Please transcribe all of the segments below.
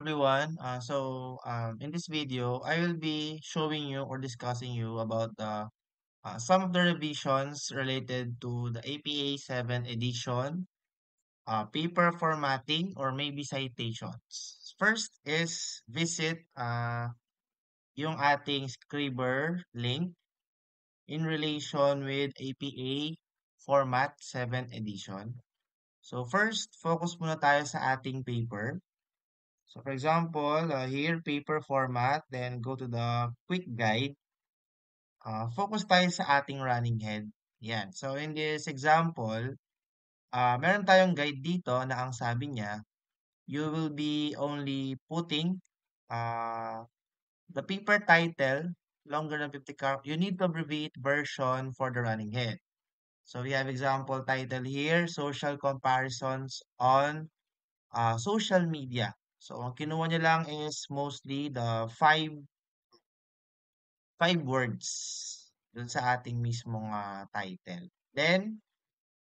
everyone. In this video, I will be showing you or discussing you about some of the revisions related to the APA 7 edition, paper formatting, or maybe citations. First is visit yung ating Scriber link in relation with APA Format 7 edition. So first, focus muna tayo sa ating paper. So for example, here paper format, then go to the quick guide. Focus tayo sa ating running head. Yan. So in this example, meron tayong guide dito na ang sabi niya, you will be only putting uh, the paper title longer than 50 characters. You need to abbreviate version for the running head. So we have example title here, social comparisons on social media. So, ang kinuha niya lang is mostly the five words dun sa ating mismong title. Then,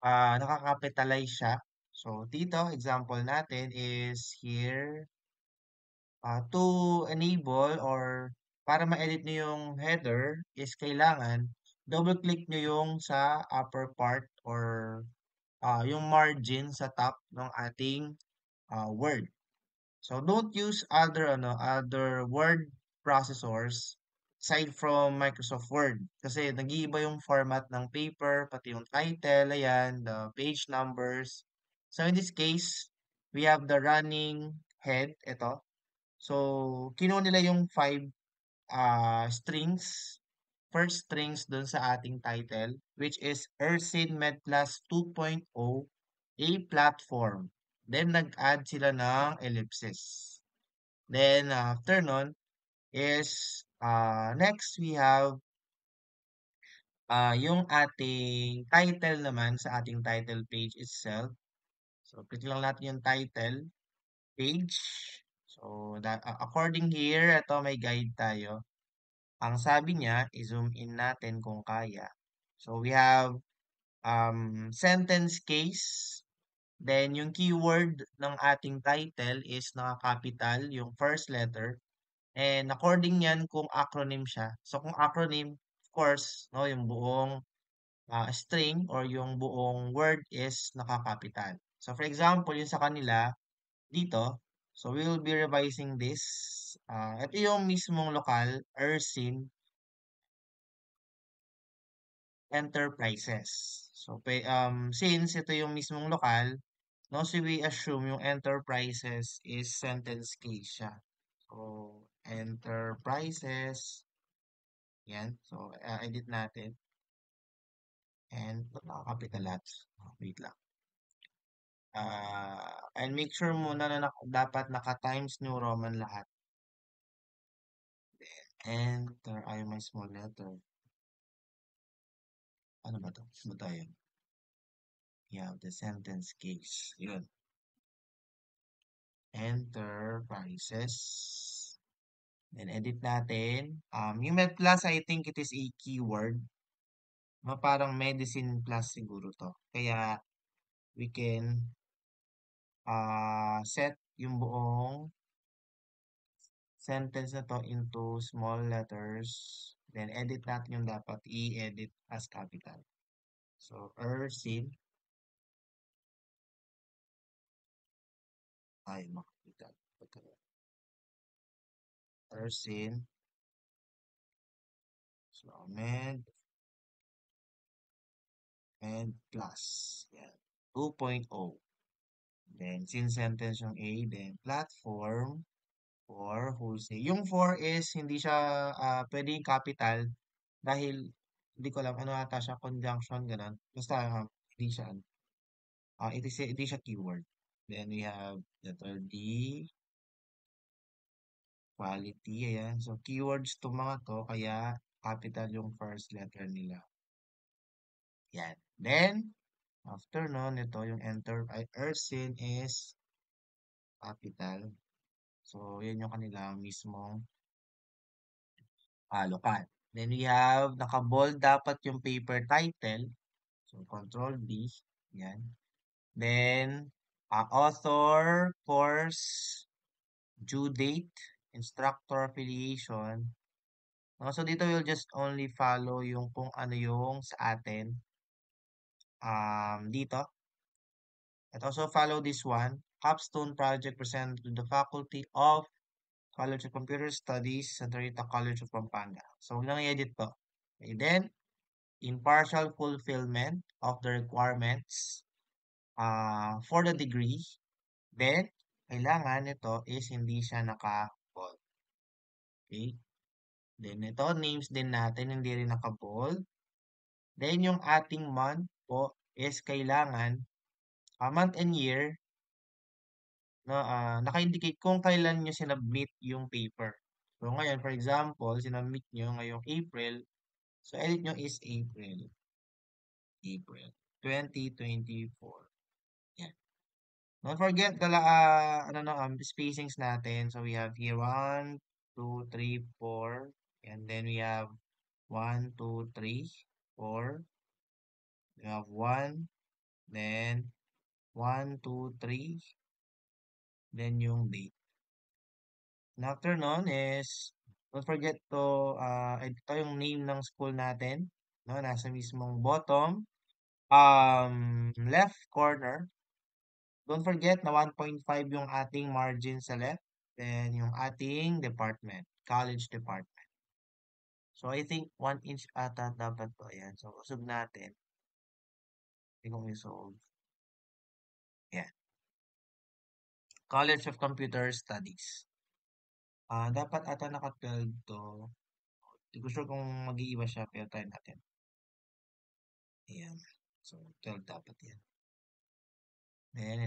nakakapitalize siya. So, dito, example natin is here, to enable or para ma-edit nyo yung header is kailangan double-click nyo yung sa upper part or yung margin sa top ng ating word. So don't use other word processors aside from Microsoft Word kasi nag-iiba yung format ng paper, pati yung title, ayan, the page numbers. So in this case, we have the running head, ito. So kinuha nila yung five strings, first strings dun sa ating title, which is Ersin Medclass 2.0 a platform. Then nag-add sila ng ellipsis. Then after nun is next we have yung ating title naman sa ating title page itself. So click lang natin yung title page. So that, according here, ito may guide tayo. Ang sabi niya, i-zoom in natin kung kaya. So we have sentence case. Then yung keyword ng ating title is naka-capital, yung first letter. And according yan kung acronym siya. So kung acronym, of course, no, yung buong string or yung buong word is naka-capital. So for example, yung sa kanila dito, so we will be revising this. Ito yung mismong lokal, Ersin Enterprises. So since ito yung mismong lokal, no, so we assume yung enterprises is sentence case siya. So enterprises. Yan. So, edit natin. And nakakapital lahat. Wait lang. And make sure muna na dapat naka-Times New Roman lahat. Enter ay may small letter. Ano ba to? Ano tayo? Yeah, the sentence case. Yun. Enterprises. Then edit natin. Yung med plus, I think it is a keyword. No, parang medicine plus siguro to. Kaya we can set yung buong sentence na to into small letters. Then, edit natin yung dapat i-edit as capital. So, Ersin. Ay, makapital. Ersin. So, med plus. Yan. 2.0. Then, since sentence yung A, then platform for wholesale. Yung for is hindi siya pwedeng capital dahil hindi ko alam ano ata siya, conjunction, ganun. Basta hindi siya, hindi siya keyword. Then we have letter D, quality, ayan. So, keywords to mga to, kaya capital yung first letter nila. Yan. Then, after nun, ito yung enter, Ersin is capital. So, yan yung kanilang mismong lokal. Then we have, naka-bold dapat yung paper title. So, Control B. Yan. Then, author, course, due date, instructor affiliation. No? So dito we'll just only follow yung kung ano yung sa atin. Dito. And also follow this one. Capstone project presented to the Faculty of College of Computer Studies, Santa Rita College of Pampanga. So, huwag nang i-edit to. Okay, then, impartial fulfillment of the requirements for the degree. Then, kailangan ito is hindi siya naka-bold. Okay? Then, ito, names din natin, hindi rin naka-bold. Then, yung ating month po is kailangan, month and year, no, naka-indicate kung kailan nyo sinubmit yung paper. So, ngayon, for example, sinubmit nyo ngayong April. So, edit nyo is April 2024. Yeah. Don't forget the spacings natin. So, we have here 1, 2, 3, 4. And then we have 1, 2, 3, 4. We have 1, then 1, 2, 3, then yung date. And after nun is, don't forget to, ito yung name ng school natin. No, nasa mismong bottom, left corner. Don't forget na 1.5 yung ating margin sa left. Then yung ating department, college department. So I think 1 inch ata dapat to. Ayan. So usog natin. Hindi kong isolve. Ayan. College of Computer Studies. Dapat ata naka-12 to. Hindi ko sure kung mag-iiba siya, pero try natin. Ayan. So, 12 dapat yan. Then,